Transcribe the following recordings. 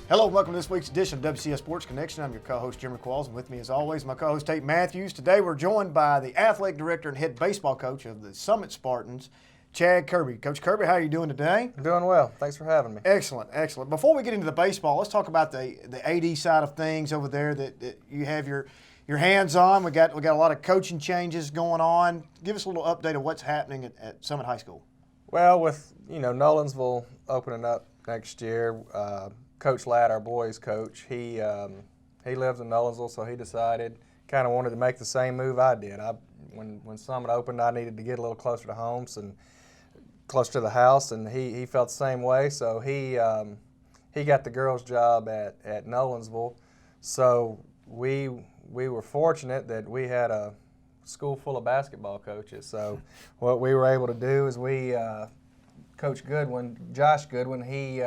Hello and welcome to this week's edition of WCS Sports Connection. I'm your co-host, Jimmy Qualls, and with me as always, my co-host, Tate Mathews. Today we're joined by the athletic director and head baseball coach of the Summit Spartans, Chad Kirby. Coach Kirby, how are you doing today? I'm doing well. Thanks for having me. Excellent, excellent. Before we get into the baseball, let's talk about the AD side of things over there that you have your hands on. We got a lot of coaching changes going on. Give us a little update of what's happening at Summit High School. Well, with Nolensville opening up next year, Coach Ladd, our boys coach, he lives in Nolensville, so he decided, kind of wanted to make the same move I did. When Summit opened, I needed to get a little closer to home and closer to the house, and he felt the same way. So he got the girls' job at Nolensville. So we were fortunate that we had a school full of basketball coaches. So what we were able to do is Coach Goodwin, Josh Goodwin, he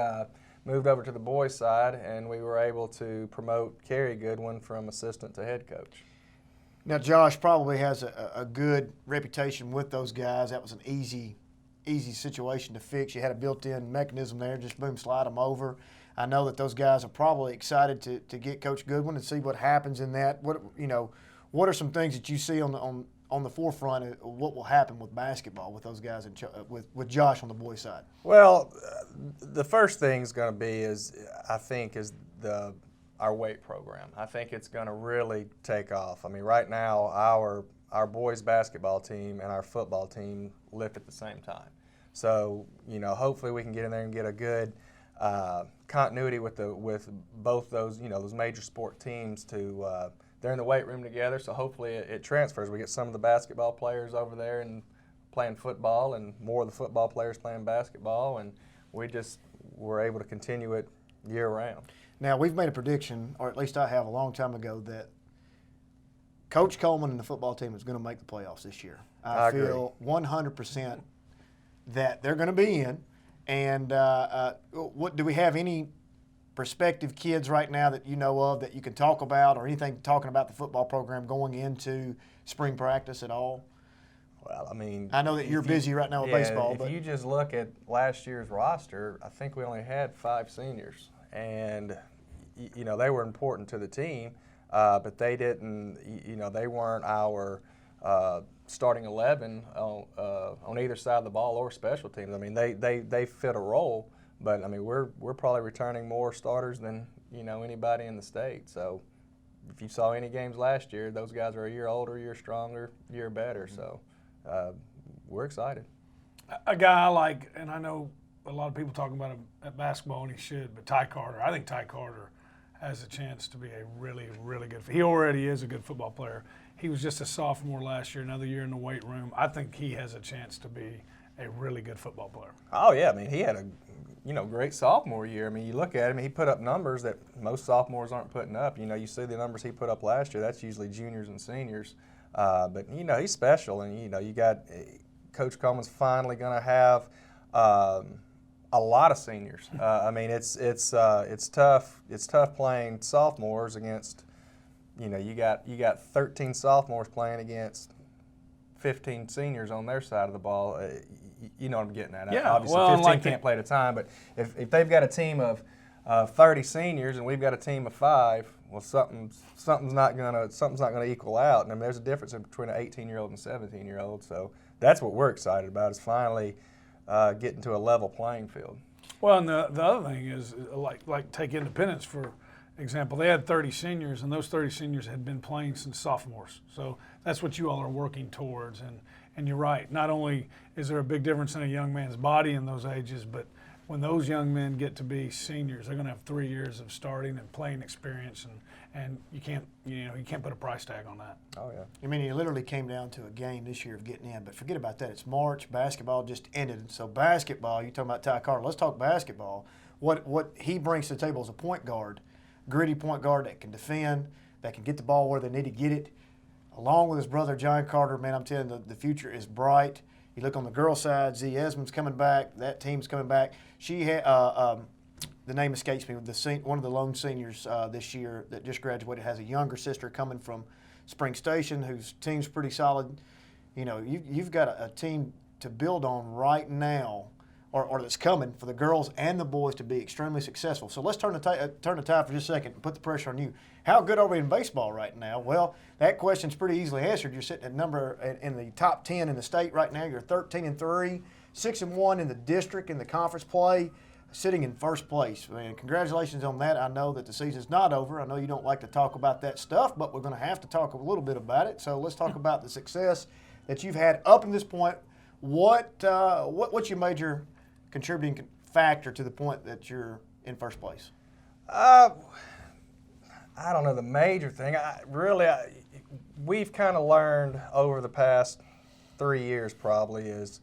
moved over to the boys' side, and we were able to promote Kerry Goodwin from assistant to head coach. Now, Josh probably has a good reputation with those guys. That was an easy situation to fix. You had a built-in mechanism there, just boom, slide them over. I know that those guys are probably excited to get Coach Goodwin and see what happens in that. What are some things that you see on the forefront of what will happen with basketball with those guys with Josh on the boys' side? Well, the first thing is going to be our weight program. I think it's going to really take off. I mean, right now our boys' basketball team and our football team lift at the same time. So hopefully we can get in there and get a good continuity with both those those major sport teams to. They're in the weight room together, so hopefully it transfers. We get some of the basketball players over there and playing football, and more of the football players playing basketball, and we just were able to continue it year-round. Now, we've made a prediction, or at least I have a long time ago, that Coach Coleman and the football team is going to make the playoffs this year. I feel 100% that they're going to be in. And do we have any prospective kids right now that you know of that you can talk about, or anything talking about the football program going into spring practice at all? Well, I mean, I know that you're busy right now with baseball. If you just look at last year's roster, I think we only had 5 seniors, and they were important to the team, but they didn't. They weren't our starting 11 on either side of the ball or special teams. I mean, they fit a role. But I mean, we're probably returning more starters than anybody in the state. So if you saw any games last year, those guys are a year older, a year stronger, a year better. So we're excited. A guy I like, and I know a lot of people talking about him at basketball, and he should, but Ty Carter. I think Ty Carter has a chance to be a really, really good. He already is a good football player. He was just a sophomore last year, another year in the weight room. I think he has a chance to be a really good football player. Oh yeah, I mean, he had a great sophomore year. I mean, you look at him, he put up numbers that most sophomores aren't putting up. You see the numbers he put up last year, that's usually juniors and seniors. But, he's special, and, you got Coach Coleman's finally going to have a lot of seniors. I mean, it's tough. It's tough playing sophomores against, you got 13 sophomores playing against 15 seniors on their side of the ball. You know what I'm getting at. Yeah, obviously 15 can't play at a time, but if they've got a team of 30 seniors and we've got a team of 5, well, something's not gonna equal out. And I mean, there's a difference between an 18-year-old and a 17-year-old. So that's what we're excited about, is finally getting to a level playing field. Well, and the other thing is, like take Independence for example. They had 30 seniors, and those 30 seniors had been playing since sophomores. So that's what you all are working towards. And you're right. Not only is there a big difference in a young man's body in those ages, but when those young men get to be seniors, they're going to have 3 years of starting and playing experience, and you can't put a price tag on that. Oh yeah. I mean, it literally came down to a game this year of getting in, but forget about that. It's March. Basketball just ended. So basketball, you're talking about Ty Carter. Let's talk basketball. What he brings to the table is a point guard, gritty point guard that can defend, that can get the ball where they need to get it. Along with his brother, John Carter, man, I'm telling you, the future is bright. You look on the girls' side, Z. Esmond's coming back. That team's coming back. She had the name escapes me. One of the lone seniors this year that just graduated has a younger sister coming from Spring Station whose team's pretty solid. You've got a team to build on right now or that's coming for the girls and the boys to be extremely successful. So let's turn the tide for just a second and put the pressure on you. How good are we in baseball right now? Well, that question's pretty easily answered. You're sitting at number in the top 10 in the state right now. You're 13-3, 6-1 in the district in the conference play, sitting in first place. Man, congratulations on that. I know that the season's not over. I know you don't like to talk about that stuff, but we're going to have to talk a little bit about it. So let's talk about the success that you've had up to this point. What's your major contributing factor to the point that you're in first place? I don't know the major thing. We've kind of learned over the past 3 years probably is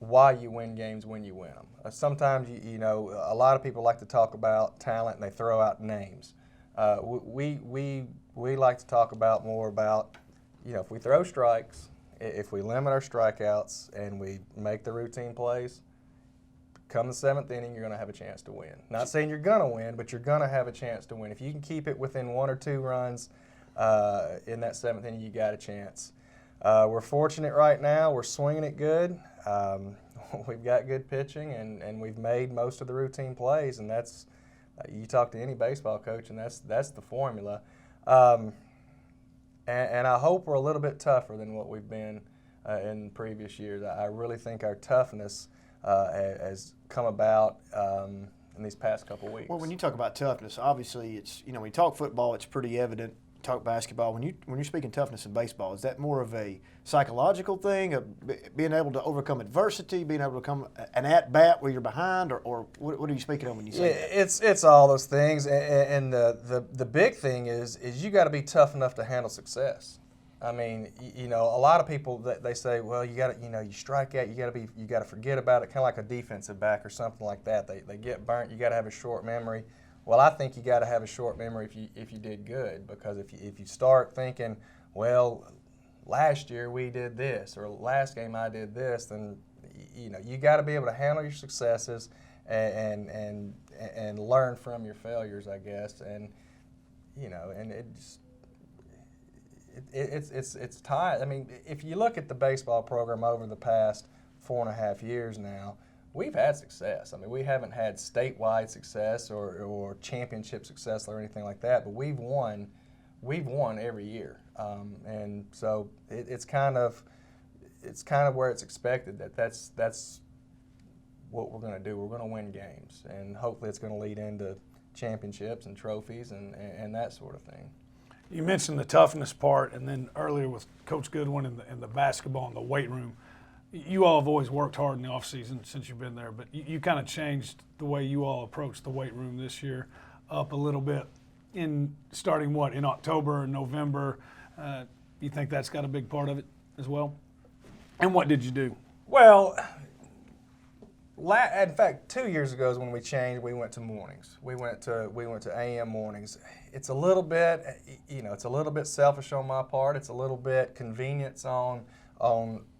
why you win games when you win them. Sometimes, you know, a lot of people like to talk about talent and they throw out names. We like to talk about more about, you know, if we throw strikes, if we limit our strikeouts and we make the routine plays, come the 7th inning, you're going to have a chance to win. Not saying you're going to win, but you're going to have a chance to win. If you can keep it within 1 or 2 runs in that 7th inning, you got a chance. We're fortunate right now. We're swinging it good. We've got good pitching, and we've made most of the routine plays, and that's you talk to any baseball coach, and that's the formula. And I hope we're a little bit tougher than what we've been in previous years. I really think our toughness has come about in these past couple weeks. Well, when you talk about toughness, obviously it's, you know, when you talk football, it's pretty evident. Talk basketball. When you're speaking toughness in baseball, is that more of a psychological thing, of being able to overcome adversity, being able to come an at bat where you're behind, or what are you speaking of when you say that? It's all those things, and the big thing is you got to be tough enough to handle success. I mean, you know, a lot of people they say, well, you got to, you know, you strike out, you got to forget about it, kind of like a defensive back or something like that. They get burnt. You got to have a short memory. Well, I think you got to have a short memory if you did good, because if you start thinking, well, last year we did this, or last game I did this, then you know you got to be able to handle your successes and learn from your failures, I guess, and you know, and it's tied. I mean, if you look at the baseball program over the past 4.5 years now, we've had success. I mean, we haven't had statewide success or championship success or anything like that, but we've won every year, and so it's kind of where it's expected that's what we're going to do. We're going to win games, and hopefully it's going to lead into championships and trophies and that sort of thing. You mentioned the toughness part, and then earlier with Coach Goodwin in the basketball and the weight room. You all have always worked hard in the offseason since you've been there, but you kind of changed the way you all approach the weight room this year up a little bit in starting in October and November. You think that's got a big part of it as well? And what did you do? Well, in fact, 2 years ago is when we changed. We went to mornings. We went to AM mornings. It's a little bit, you know, it's a little bit selfish on my part. It's a little bit convenience on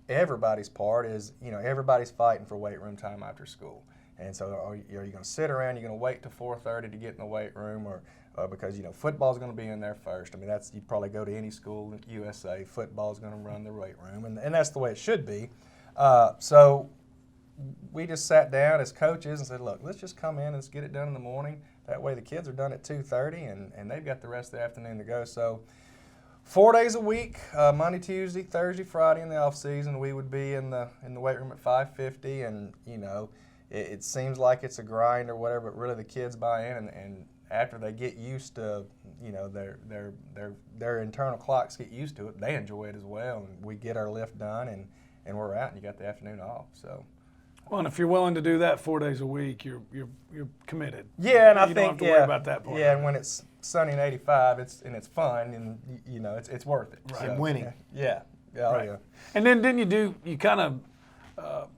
everybody's part. Is, you know, everybody's fighting for weight room time after school. And so are you going to sit around, you're going to wait till 4:30 to get in the weight room, or because, you know, football's going to be in there first. I mean, you probably go to any school in USA, football's going to run the weight room, and that's the way it should be. So we just sat down as coaches and said, look, let's just come in and let's get it done in the morning. That way the kids are done at 2:30, and they've got the rest of the afternoon to go. So 4 days a week, Monday, Tuesday, Thursday, Friday in the off season, we would be in the weight room at 5:50, and you know, it seems like it's a grind or whatever, but really the kids buy in, and after they get used to, you know, their internal clocks get used to it, they enjoy it as well, and we get our lift done, and we're out, and you got the afternoon off. So. Well, and if you're willing to do that 4 days a week, you're committed. Yeah, and I you think don't have to worry about that part. Yeah, and when it's sunny and 85, it's fun, and you know it's worth it. Right. And winning. Yeah. Right. Yeah. And then didn't you kind of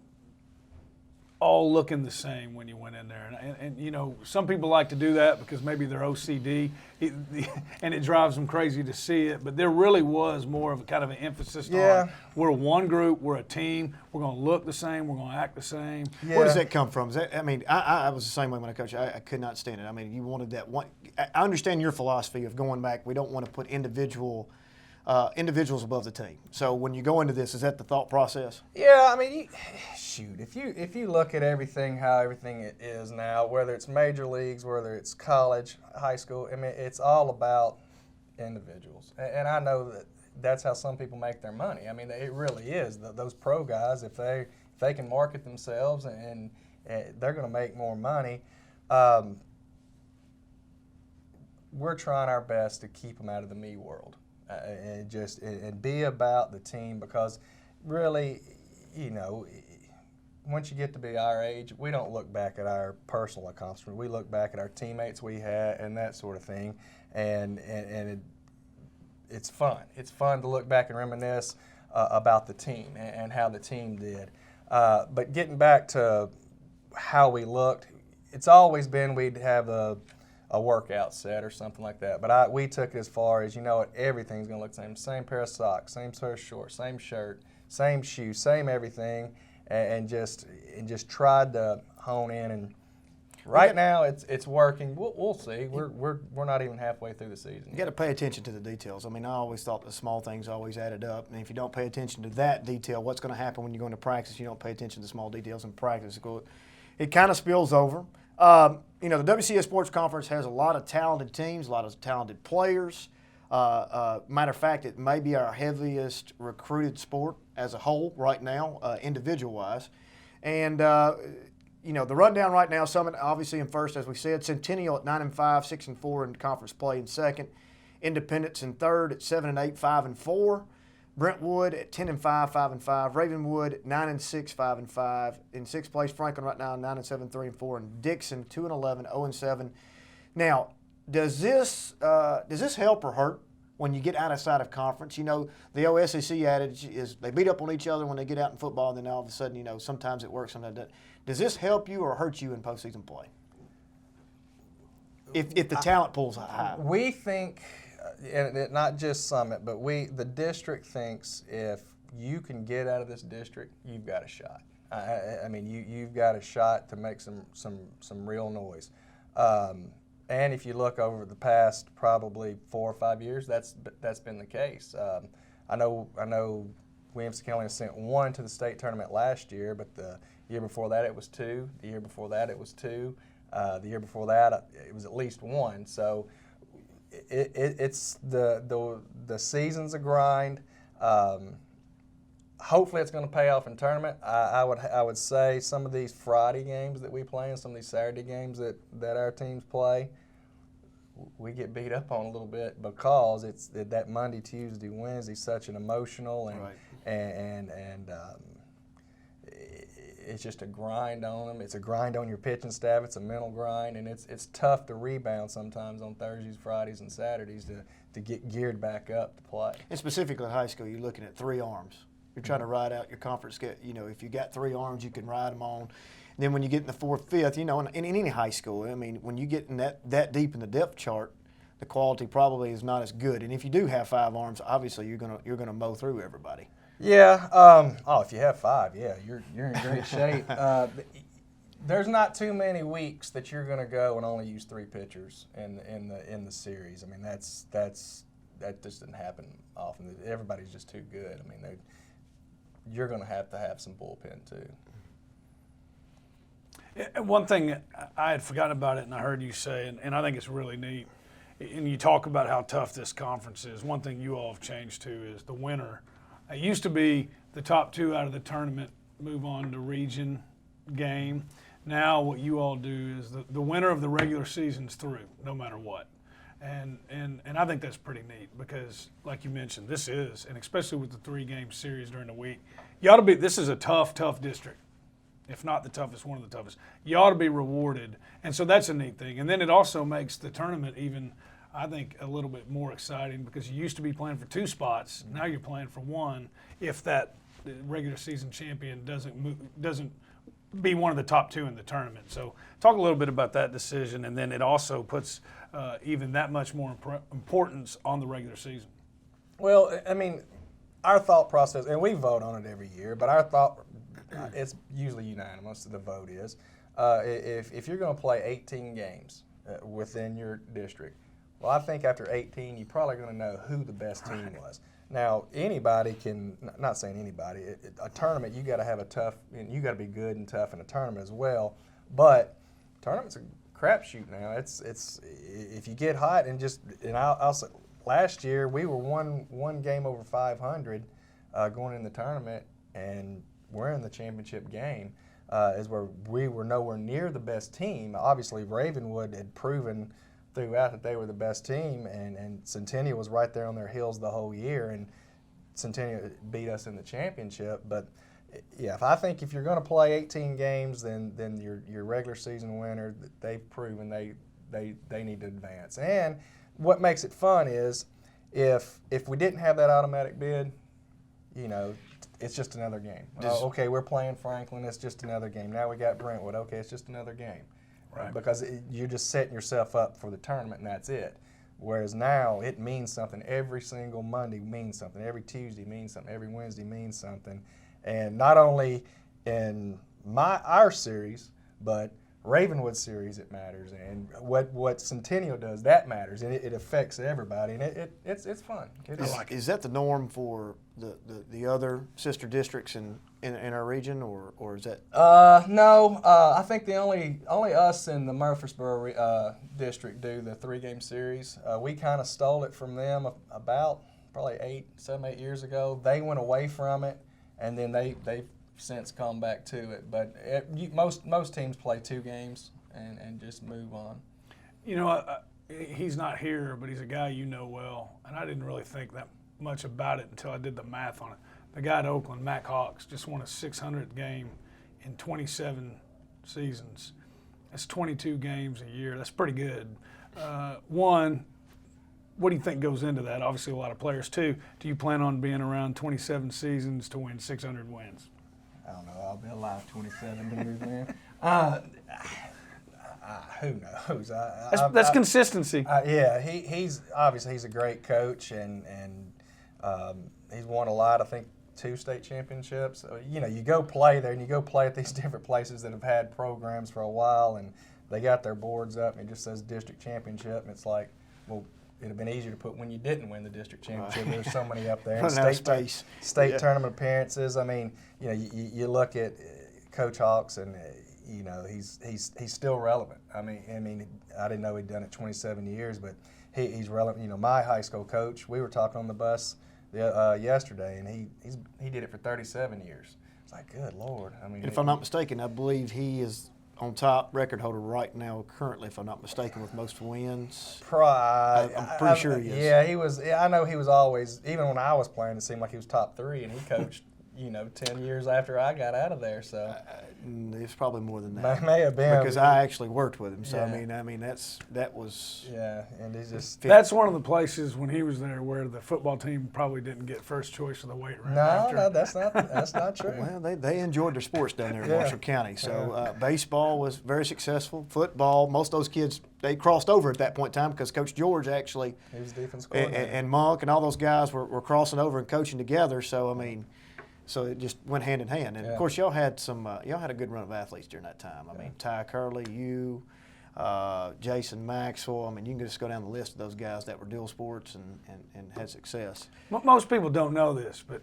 all looking the same when you went in there, and you know, some people like to do that because maybe they're OCD, and it drives them crazy to see it. But there really was more of a kind of an emphasis on we're one group, we're a team, we're going to look the same, we're going to act the same. Yeah. Where does that come from? I mean, I was the same way when I coached. I could not stand it. I mean, you wanted that one. I understand your philosophy of going back. We don't want to put individual individuals above the team. So when you go into this, is that the thought process? Yeah, I mean, if you look at everything, how everything is now, whether it's major leagues, whether it's college, high school, I mean, it's all about individuals. And I know that's how some people make their money. I mean, it really is. Those pro guys, if they can market themselves and they're going to make more money. We're trying our best to keep them out of the me world and be about the team, because really, you know, once you get to be our age, we don't look back at our personal accomplishments. We look back at our teammates we had and that sort of thing, and it's fun. It's fun to look back and reminisce about the team and how the team did. But getting back to how we looked, it's always been we'd have a workout set or something like that. But we took it as far as, you know what, everything's going to look the same. Same pair of socks, same pair of shorts, same shirt, same shoes, same everything, and just tried to hone in. And right now it's working. We'll see. We're not even halfway through the season. You got to pay attention to the details. I mean, I always thought the small things always added up. And if you don't pay attention to that detail, what's going to happen when you go into practice? You don't pay attention to the small details in practice. It kind of spills over. You know, the WCS Sports Conference has a lot of talented teams, a lot of talented players. Matter of fact, it may be our heaviest recruited sport as a whole right now, individual-wise. And, you know, the rundown right now, Summit obviously in first, as we said. Centennial at 9-5, 6-4 in conference play in second. Independence in third at 7-8, 5-4. Brentwood at 10-5, 5-5. Ravenwood at 9-6, 5-5. In sixth place, Franklin right now 9-7, 3-4, and Dixon 2-11, 0-7. Now, does this help or hurt when you get outside of conference? You know, the old SEC adage is they beat up on each other when they get out in football, and then all of a sudden, you know, sometimes it works, sometimes it doesn't. Does this help you or hurt you in postseason play? If the talent pool's high, we think. And not just Summit, but the district thinks if you can get out of this district, you've got a shot. I mean, you've got a shot to make some real noise. And if you look over the past probably 4 or 5 years, that's been the case. I know Williamson County sent 1 to the state tournament last year, but the year before that it was 2. The year before that it was 2. The year before that it was at least 1. So. It's the season's a grind. Hopefully, it's going to pay off in tournament. I would say some of these Friday games that we play and some of these Saturday games that our teams play, we get beat up on a little bit because it's that Monday, Tuesday, Wednesday such an emotional and it's just a grind on them. It's a grind on your pitching staff. It's a mental grind, and it's tough to rebound sometimes on Thursdays, Fridays, and Saturdays to get geared back up to play. And specifically in high school, you're looking at 3 arms. You're trying to ride out your conference. You know, if you got 3 arms, you can ride them on. And then when you get in the 4th, 5th, you know, in any high school, I mean, when you get in that deep in the depth chart, the quality probably is not as good. And if you do have 5 arms, obviously you're gonna mow through everybody. Yeah. If you have 5, yeah, you're in great shape. There's not too many weeks that you're going to go and only use 3 pitchers in the series. I mean, that just doesn't happen often. Everybody's just too good. I mean, you're going to have some bullpen too. And one thing I had forgotten about it, and I heard you say, and I think it's really neat. And you talk about how tough this conference is. One thing you all have changed too is the winner. It used to be the top 2 out of the tournament move on to region game. Now what you all do is the winner of the regular season's through, no matter what. And I think that's pretty neat because, like you mentioned, this is, and especially with the 3-game series during the week, this is a tough district. If not the toughest, one of the toughest. You ought to be rewarded. And so that's a neat thing. And then it also makes the tournament even, I think, a little bit more exciting because you used to be playing for 2 spots. Now you're playing for 1 if that regular season champion doesn't be one of the top 2 in the tournament. So talk a little bit about that decision, and then it also puts even that much more importance on the regular season. Well, I mean, our thought process, and we vote on it every year, but our thought, it's usually unanimous, the vote is, if you're going to play 18 games within your district, Well, I think after 18, you're probably going to know who the best team was. Now, anybody can, not saying anybody, a tournament, you got to have a tough, you got to be good and tough in a tournament as well. But tournament's a crapshoot now. It's if you get hot and I'll say, last year we were one game over 500 going in the tournament, and we're in the championship game. Is where we were nowhere near the best team. Obviously, Ravenwood had proven throughout that they were the best team, and Centennial was right there on their heels the whole year, and Centennial beat us in the championship. But yeah, if you're going to play 18 games, then your regular season winner, they've proven they need to advance. And what makes it fun is if we didn't have that automatic bid, it's just another game. Okay, we're playing Franklin. It's just another game. Now we got Brentwood. Okay, it's just another game. Right. Because you're just setting yourself up for the tournament, and that's it. Whereas now it means something. Every single Monday means something. Every Tuesday means something. Every Wednesday means something. And not only in our series, but Ravenwood series, it matters. And what Centennial does, that matters. And it affects everybody. And it's fun. Is that the norm for the other sister districts in our region, or is that? No. I think the only us in the Murfreesboro district do the 3-game series. We kind of stole it from them about probably 7, 8 years ago. They went away from it, and then they've since come back to it. But most teams play 2 games and just move on. He's not here, but he's a guy you know well, and I didn't really think that much about it until I did the math on it. The guy at Oakland, Mac Hawks, just won a 600th game in 27 seasons. That's 22 games a year. That's pretty good. One, what do you think goes into that? Obviously, a lot of players. 2, do you plan on being around 27 seasons to win 600 wins? I don't know. I'll be alive 27 years, man. Who knows? That's consistency. Yeah, he's obviously he's a great coach, and he's won a lot. I think 2 state championships. You go play there, and you go play at these different places that have had programs for a while, and they got their boards up, and it just says district championship, and it's like, well, it'd have been easier to put when you didn't win the district championship. Right. There's so many up there. And state tournament appearances. I mean, you look at Coach Hawks, and he's still relevant. I mean, I didn't know he'd done it 27 years, but he's relevant. My high school coach, we were talking on the bus yesterday, and he did it for 37 years. It's like, good Lord. I mean, if I'm not mistaken, I believe he is on top record holder right now, currently, if I'm not mistaken, with most wins. I'm pretty sure he is. Yeah, he was. I know he was always, even when I was playing, it seemed like he was top 3, and he coached, 10 years after I got out of there. So it's probably more than that. May have been, because I actually worked with him. So yeah. I mean that was. Yeah, and he's just. That's one of the places when he was there where the football team probably didn't get first choice of the weight room. No, that's not true. Well, they enjoyed their sports down there in Marshall County. So baseball was very successful. Football, most of those kids, they crossed over at that point in time because Coach George actually. He was defense coordinator. And Monk and all those guys were crossing over and coaching together. So I mean. So it just went hand in hand, and of course y'all had a good run of athletes during that time. I mean, Ty Curley, you, Jason Maxwell. I mean, you can just go down the list of those guys that were dual sports and had success. Most people don't know this, but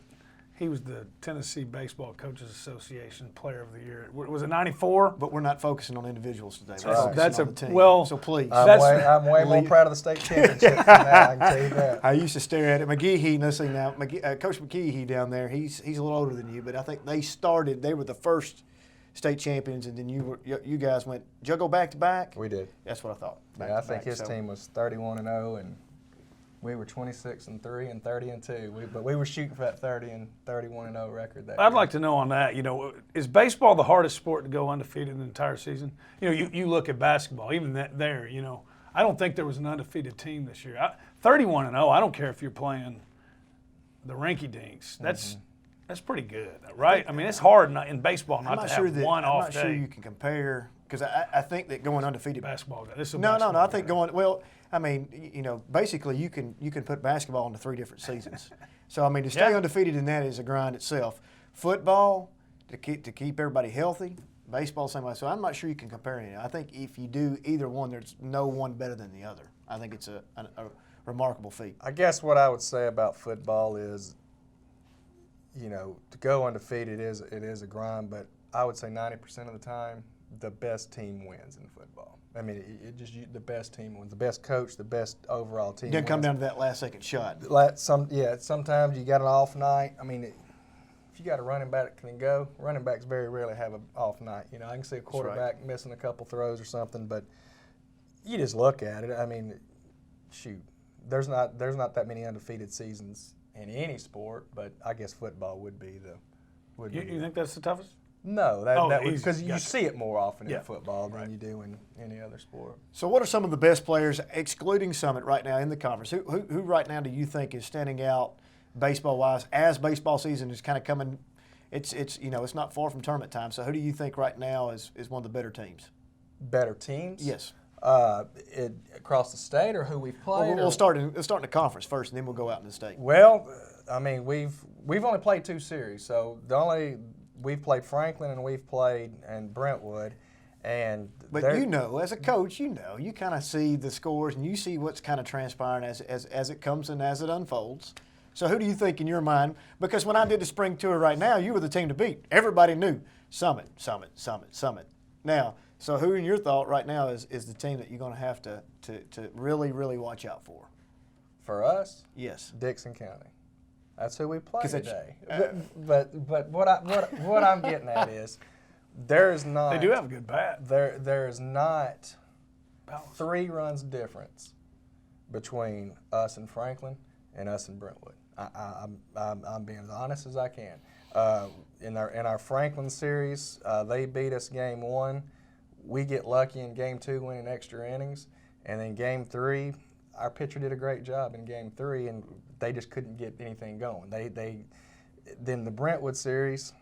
he was the Tennessee Baseball Coaches Association Player of the Year. Was it '94? But we're not focusing on individuals today. That's on the team. So please. I'm way more proud of the state championship than that. I can tell you that. I used to stare at it. McGehee, let's see now. Coach McGehee down there. He's a little older than you, but I think they were the first state champions, and then you guys went. Did you go back to back? We did. That's what I thought. I think his team was 31-0 and. We were 26-3 and 30-2, but we were shooting for that 30 and 31-0 record. I'd like to know on that. Is baseball the hardest sport to go undefeated in the entire season? You look at basketball, even there. I don't think there was an undefeated team this year. 31-0. I don't care if you're playing the rinky-dinks. That's pretty good, right? I mean, it's hard in baseball not to have one off day. I'm not sure you can compare because I think that going undefeated. Basketball. No. I think going well. I mean, basically you can put basketball into 3 different seasons. So I mean, to stay undefeated in that is a grind itself. Football to keep everybody healthy. Baseball same way. So I'm not sure you can compare any. I think if you do either one, there's no one better than the other. I think it's a remarkable feat. I guess what I would say about football is, to go undefeated it is a grind, but I would say 90% of the time, the best team wins in football. I mean, the best team wins. The best coach, the best overall team. Didn't come down to that last second shot. Sometimes you got an off night. I mean, if you got a running back that can go, running backs very rarely have an off night. I can see a quarterback missing a couple throws or something, but you just look at it. I mean, shoot, there's not that many undefeated seasons in any sport, but I guess football would be the. You think that's the toughest? No, because you Gotcha. see it more often Yeah. in football than you do in any other sport. So what are some of the best players, excluding Summit, right now in the conference? Who right now do you think is standing out baseball-wise as baseball season is kind of coming? It's not far from tournament time. So who do you think right now is one of the better teams? Better teams? Yes. Across the state, or who we've played? We'll start in the conference first, and then we'll go out in the state. Well, I mean, we've only played 2 series, so we've played Franklin and we've played Brentwood, But as a coach, you kind of see the scores and you see what's kind of transpiring as it comes and as it unfolds. So who do you think in your mind? Because when I did the spring tour right now, you were the team to beat. Everybody knew Summit. Now, so who in your thought right now is the team that you're going to have to really, really watch out for? For us, Yes. Dixon County. That's who we play 'Cause today. But what I'm getting at is there's not. They do have a good bat. There is not Balance. 3 runs difference between us and Franklin and us and Brentwood. I'm being as honest as I can. In our Franklin series, they beat us game 1. We get lucky in game 2, winning extra innings, and then game 3, our pitcher did a great job in game 3, and they just couldn't get anything going. Then the Brentwood series,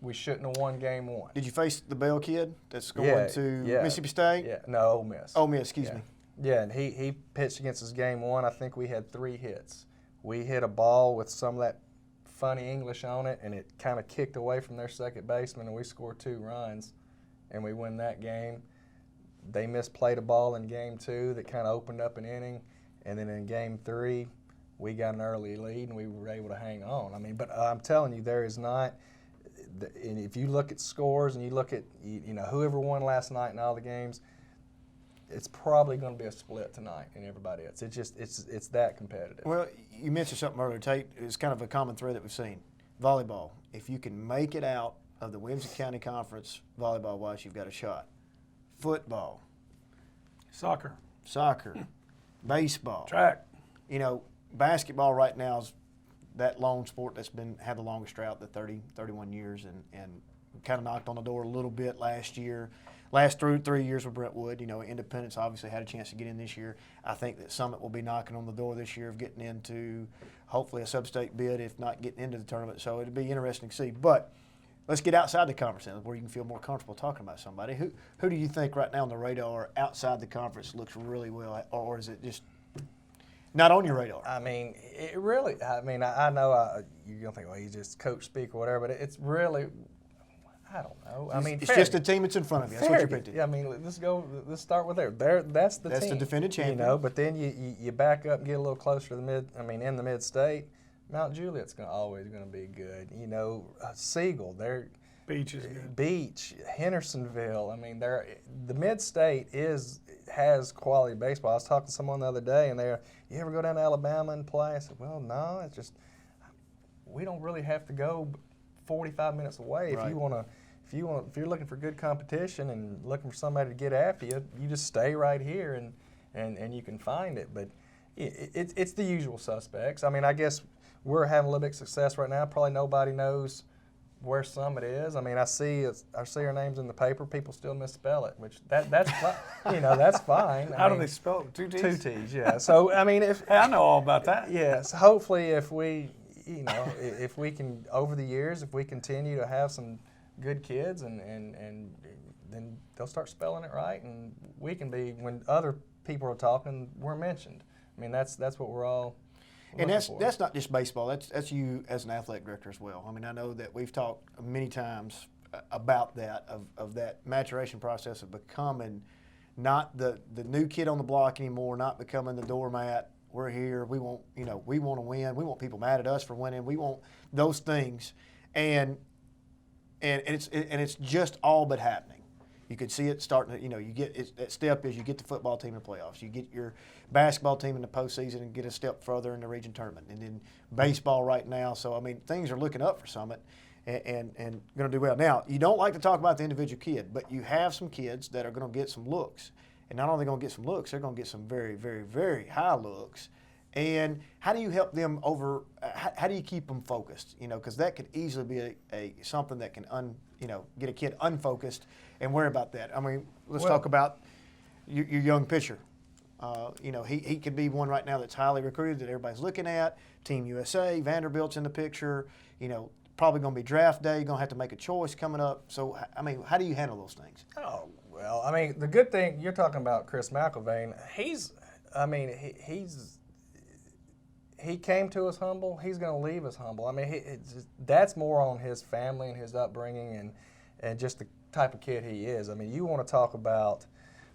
we shouldn't have won game 1. Did you face the Bell kid that's going to Mississippi State? Yeah, no, Ole Miss. Ole Miss, excuse me. Yeah, and he pitched against us game 1. I think we had 3 hits. We hit a ball with some of that funny English on it, and it kind of kicked away from their second baseman, and we scored 2 runs, and we win that game. They misplayed a ball in game 2 that kind of opened up an inning, and then in game 3, we got an early lead, and we were able to hang on. I mean, but I'm telling you, there is not. And if you look at scores and you look at whoever won last night in all the games, it's probably going to be a split tonight in everybody else. It's that competitive. Well, you mentioned something earlier, Tate. It's kind of a common thread that we've seen. Volleyball. If you can make it out of the Williamson County Conference volleyball-wise, you've got a shot. Football. Soccer. Baseball. Track. Basketball right now is that lone sport that's had the longest drought, the 31 years, and kind of knocked on the door a little bit last year. Last 3 years with Brentwood, Independence obviously had a chance to get in this year. I think that Summit will be knocking on the door this year of getting into hopefully a sub-state bid, if not getting into the tournament. So it'll be interesting to see. But let's get outside the conference then, where you can feel more comfortable talking about somebody. Who do you think right now on the radar outside the conference looks really well, or is it just not on your radar? I mean, I know you're going to think, well, he's just coach speak or whatever, but it's really, I don't know. I mean, it's just the team that's in front of you. That's what you're picking. I mean, let's start with there. That's the team. That's the defending champion. But then you back up and get a little closer to in the mid-state. Mount Juliet's always going to be good. Siegel, they're Beach is good. Beach, Hendersonville. I mean, the mid-state has quality baseball. I was talking to someone the other day, and you ever go down to Alabama and play? I said, well, no, it's just we don't really have to go 45 minutes away. Right. If you're looking for good competition and looking for somebody to get after you, you just stay right here and you can find it. But it's the usual suspects. I mean, I guess we're having a little bit of success right now. Probably nobody knows where Summit is. I mean, I see our names in the paper. People still misspell it, which that's that's fine. How do they spell it? 2 T's? 2 T's, yeah. So I mean, Hey, I know all about that. Yes. Hopefully, if we if we can over the years, if we continue to have some good kids and then they'll start spelling it right, and we can be, when other people are talking, we're mentioned. I mean, that's what we're all. And that's not just baseball. That's you as an athletic director as well. I mean, I know that we've talked many times about that of that maturation process of becoming not the new kid on the block anymore, not becoming the doormat. We're here. We want to win. We want people mad at us for winning. We want those things, and it's just all but happening. You could see it starting to, you get that step is you get the football team in the playoffs. You get your basketball team in the postseason and get a step further in the region tournament. And then baseball right now. So, I mean, things are looking up for Summit and going to do well. Now, you don't like to talk about the individual kid, but you have some kids that are going to get some looks. And not only are they going to get some looks, they're going to get some very, very, very high looks. And how do you help them how do you keep them focused? Because that could easily be a something that can get a kid unfocused and worry about that. I mean, let's talk about your young pitcher. He could be one right now that's highly recruited that everybody's looking at. Team USA, Vanderbilt's in the picture. Probably going to be draft day. You're going to have to make a choice coming up. So, I mean, how do you handle those things? Oh, well, I mean, the good thing, you're talking about Chris McIlvain. He came to us humble. He's going to leave us humble. I mean, that's more on his family and his upbringing and just the type of kid he is. I mean, you want to talk about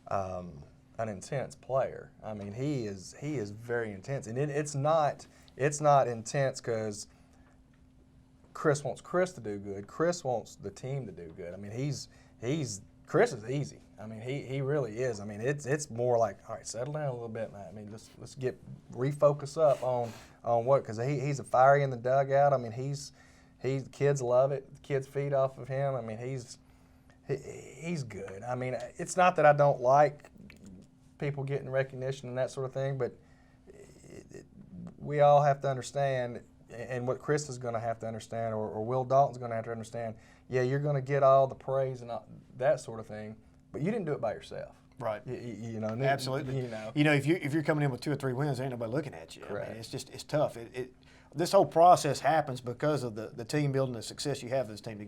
an intense player. I mean, he is very intense, and it's not intense because Chris wants Chris to do good. Chris wants the team to do good. I mean, Chris is easy. I mean, he really is. I mean, it's more like, all right, settle down a little bit, man. I mean, let's refocus up on what, because he's a fiery in the dugout. I mean, the kids love it. The kids feed off of him. I mean, he's good. I mean, it's not that I don't like people getting recognition and that sort of thing, but we all have to understand, and what Chris is going to have to understand, or Will Dalton's going to have to understand, yeah, you're going to get all the praise and all that sort of thing, but you didn't do it by yourself. Right. Absolutely. If you're coming in with 2 or 3 wins, ain't nobody looking at you. Correct. I mean, it's tough. This whole process happens because of the team building, the success you have as a team to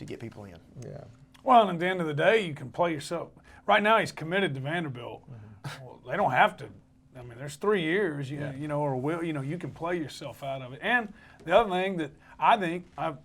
get people in. Yeah. Well, and at the end of the day, you can play yourself. Right now, he's committed to Vanderbilt. Mm-hmm. Well, they don't have to. I mean, there's 3 years, you can play yourself out of it. And the other thing that I think, I've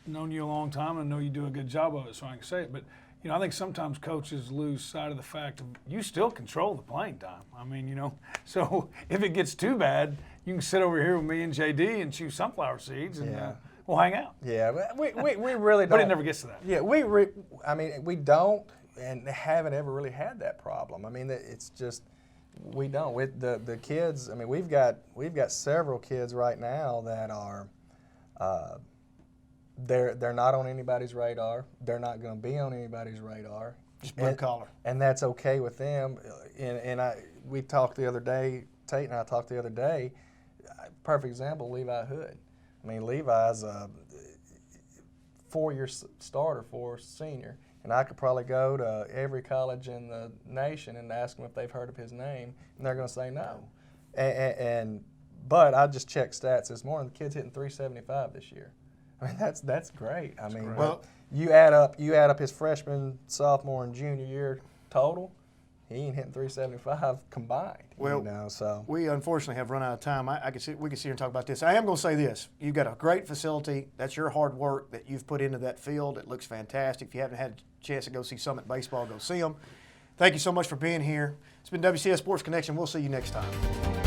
known you a long time, and I know you do a good job of it, so I can say it, but I think sometimes coaches lose sight of the fact of you still control the playing time. I mean, so if it gets too bad, you can sit over here with me and JD and chew sunflower seeds, and we'll hang out. Yeah, we really don't. But it never gets to that. Yeah, we don't, and haven't ever really had that problem. I mean, it's just we don't. With the kids, I mean, we've got several kids right now that are. They're not on anybody's radar. They're not going to be on anybody's radar. Just blue collar. And that's okay with them. We talked the other day, Tate and I talked the other day, perfect example, Levi Hood. I mean, Levi's a 4-year starter for senior, and I could probably go to every college in the nation and ask them if they've heard of his name, and they're going to say no. But I just checked stats this morning. The kid's hitting 375 this year. I mean, that's great. I mean, well, you add up his freshman, sophomore, and junior year total. He ain't hitting 375 combined. Well, so we unfortunately have run out of time. We could sit here and talk about this. I am going to say this: you've got a great facility. That's your hard work that you've put into that field. It looks fantastic. If you haven't had a chance to go see Summit baseball, go see them. Thank you so much for being here. It's been WCS Sports Connection. We'll see you next time.